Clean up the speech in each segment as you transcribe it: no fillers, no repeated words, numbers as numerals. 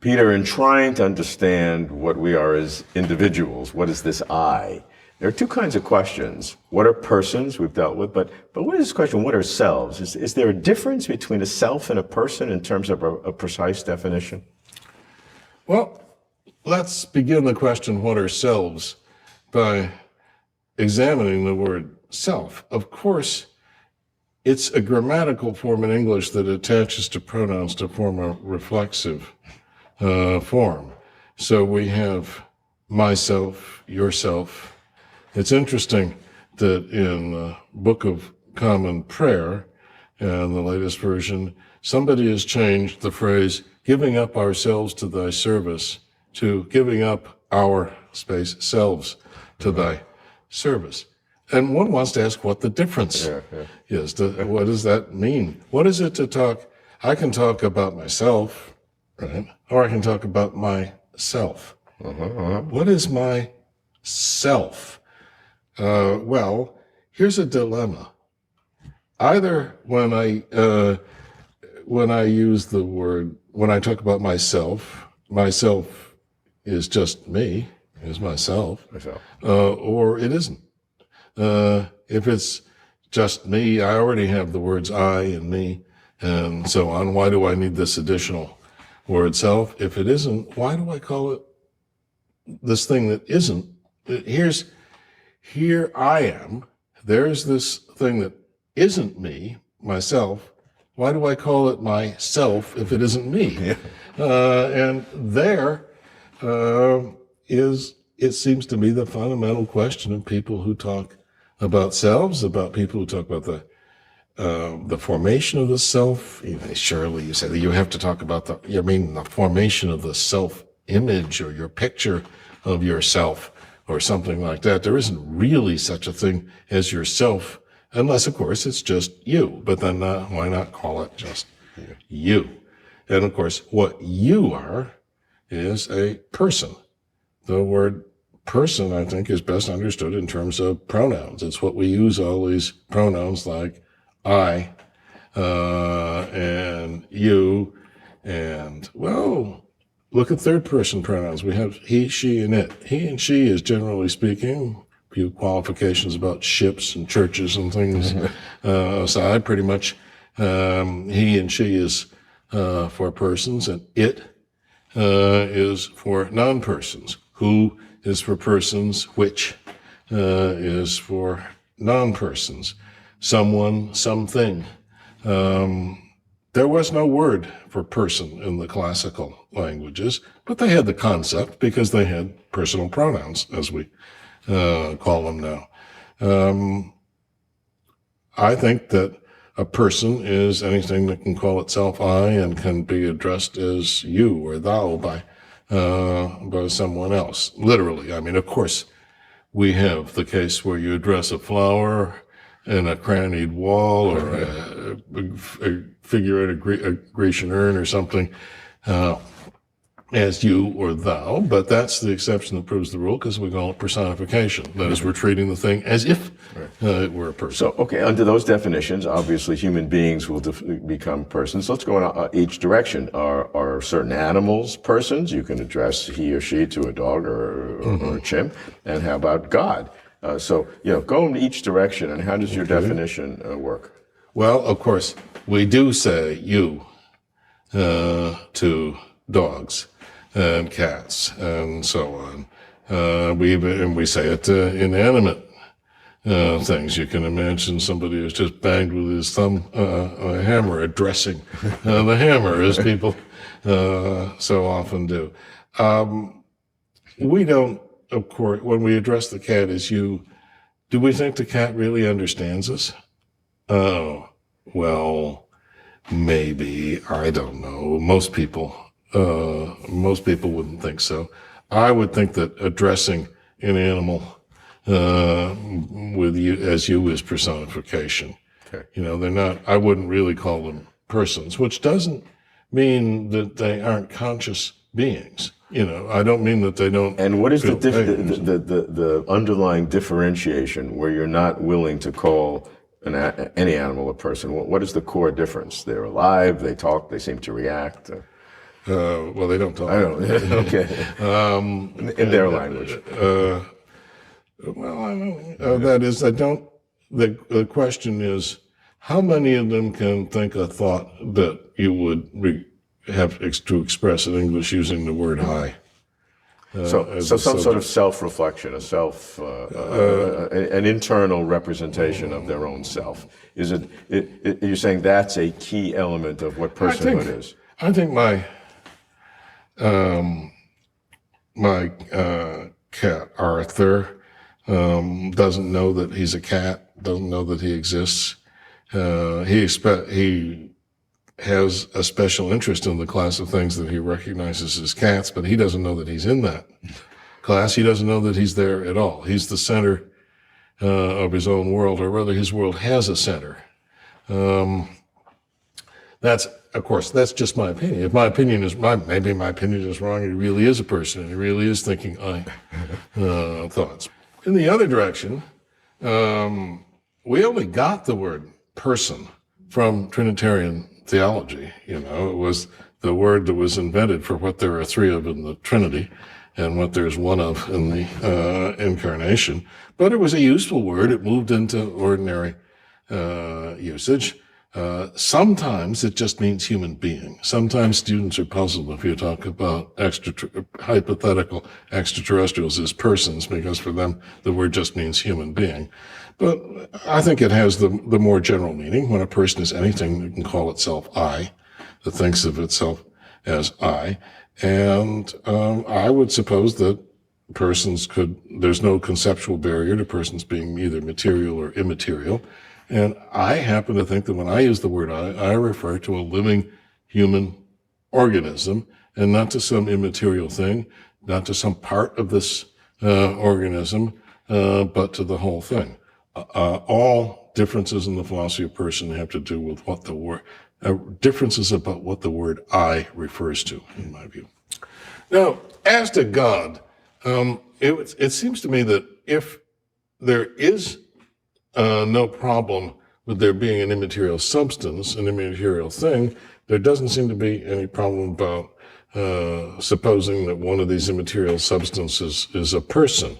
Peter, in trying to understand what we are as individuals, what is this I? There are two kinds of questions. What are persons we've dealt with, but what is this question, what are selves? Is there a difference between a self and a person in terms of a precise definition? Well, let's begin the question, what are selves, by examining the word self. Of course, it's a grammatical form in English that attaches to pronouns to form a reflexive form. So we have myself, yourself. It's interesting that in the Book of Common Prayer, and the latest version, somebody has changed the phrase, giving up ourselves to thy service, to giving up our selves to thy service. And one wants to ask what the difference is. What does that mean? What is it to talk? I can talk about myself, right? Or I can talk about myself. What is my self? Well, here's a dilemma. Either when I use the word, when I talk about myself is just me, is myself. Or it isn't. If it's just me, I already have the words I and me and so on. Why do I need this additional word self? If it isn't, why do I call it this thing that isn't? Here I am. There's this thing that isn't me, myself. Why do I call it myself if it isn't me? And there it seems to me, the fundamental question of people who talk about selves, about people who talk about the formation of the self. Surely you say that you have to talk about the formation of the self-image or your picture of yourself or something like that. There isn't really such a thing as yourself, unless, of course, it's just you. But then why not call it just you? And, of course, what you are is a person. The word person, I think, is best understood in terms of pronouns. It's what we use all these pronouns like I and you and, well, look at third-person pronouns. We have he, she, and it. He and she is, generally speaking, a few qualifications about ships and churches and things aside, pretty much he and she is for persons, and it is for non-persons. Who is for persons, which is for non-persons. Someone, something. There was no word for person in the classical languages, but they had the concept because they had personal pronouns, as we call them now. I think that a person is anything that can call itself I and can be addressed as you or thou by someone else. Literally. I mean, of course, we have the case where you address a flower in a crannied wall or a figure at a Grecian urn or something as you or thou, but that's the exception that proves the rule because we call it personification. That is, we're treating the thing as if it were a person. So, okay, under those definitions, obviously human beings will become persons. Let's go in each direction. Are certain animals persons? You can address he or she to a dog or a chimp. And how about God? So, go in each direction, and how does your definition work? Well, of course, we do say you to dogs and cats and so on. We say it to inanimate things. You can imagine somebody who's just banged with his thumb a hammer, addressing the hammer, as people so often do. We don't, of course, when we address the cat as you, do we think the cat really understands us? Oh, well, maybe, I don't know. Most people wouldn't think so. I would think that addressing an animal with you as you is personification. Okay. They're not, I wouldn't really call them persons, which doesn't mean that they aren't conscious beings. I don't mean that they don't. And what is the underlying differentiation where you're not willing to call any animal a person? What is the core difference? They're alive, they talk, they seem to react. Well, they don't talk. I don't. Okay. In their language. That is, I don't. The question is, how many of them can think a thought that you would have to express in English using the word "I"? So some sort of self-reflection, an internal representation of their own self. Is it? You're saying that's a key element of what personhood is? I think my cat Arthur doesn't know that he's a cat. Doesn't know that he exists. He has a special interest in the class of things that he recognizes as cats, but he doesn't know that he's in that class. He doesn't know that he's there at all. He's the center of his own world, or rather his world has a center. Of course, that's just my opinion. If my opinion is maybe my opinion is wrong, he really is a person, and he really is thinking thoughts. In the other direction, we only got the word person from Trinitarian theology. It was the word that was invented for what there are three of in the Trinity and what there's one of in the incarnation. But it was a useful word. It moved into ordinary usage. Sometimes it just means human being. Sometimes students are puzzled if you talk about hypothetical extraterrestrials as persons, because for them the word just means human being. But I think it has the more general meaning. When a person is anything, it can call itself I, that thinks of itself as I. And I would suppose that there's no conceptual barrier to persons being either material or immaterial. And I happen to think that when I use the word I refer to a living human organism, and not to some immaterial thing, not to some part of this organism, but to the whole thing. All differences in the philosophy of person have to do with what the word, differences about what the word I refers to, in my view. Now, as to God, it seems to me that if there is no problem with there being an immaterial substance, an immaterial thing, there doesn't seem to be any problem about supposing that one of these immaterial substances is a person,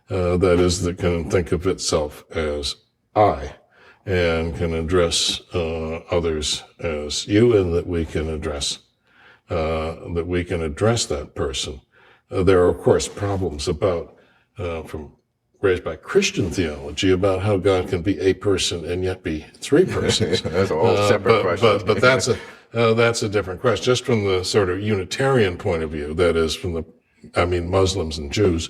that can think of itself as I, and can address others as you, and that we can address that person. There are, of course, problems raised by Christian theology about how God can be a person and yet be three persons. That's a whole separate question. But that's a different question. Just from the sort of Unitarian point of view, that is, Muslims and Jews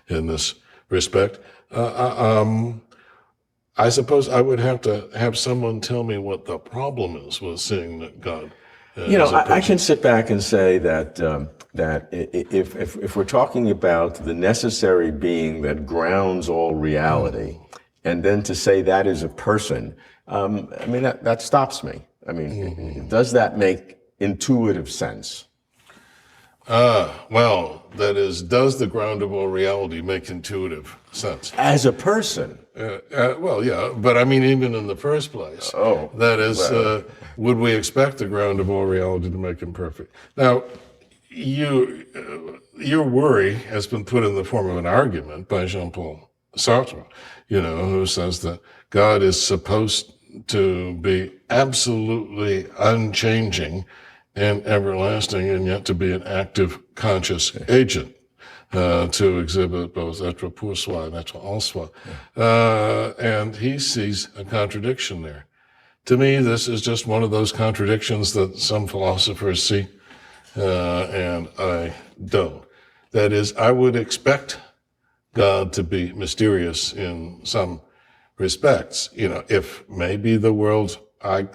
in this respect, I suppose I would have to have someone tell me what the problem is with seeing that God. I can sit back and say that if we're talking about the necessary being that grounds all reality, and then to say that is a person, that stops me. Does that make intuitive sense? Well, that is, does the ground of all reality make intuitive sense? As a person? Well, yeah, but even in the first place. That is, would we expect the ground of all reality to make him perfect? Now, your worry has been put in the form of an argument by Jean-Paul Sartre, who says that God is supposed to be absolutely unchanging and everlasting, and yet to be an active, conscious agent, to exhibit both être pour soi and être en soi. And he sees a contradiction there. To me, this is just one of those contradictions that some philosophers see, and I don't. That is, I would expect God to be mysterious in some respects. If maybe the world,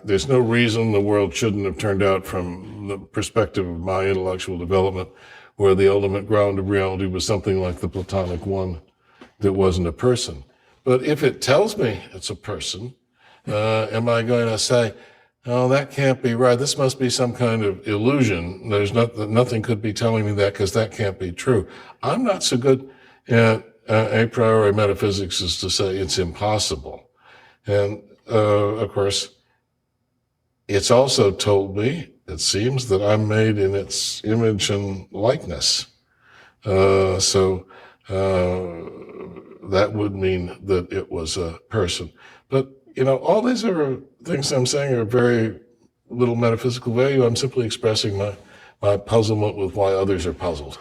there's no reason the world shouldn't have turned out from the perspective of my intellectual development, where the ultimate ground of reality was something like the Platonic one that wasn't a person. But if it tells me it's a person, am I going to say, oh, that can't be right. This must be some kind of illusion. Nothing could be telling me that, because that can't be true. I'm not so good at a priori metaphysics as to say it's impossible. And, of course, it's also told me it seems that I'm made in its image and likeness. So that would mean that it was a person. But, all these are things I'm saying are very little metaphysical value. I'm simply expressing my puzzlement with why others are puzzled.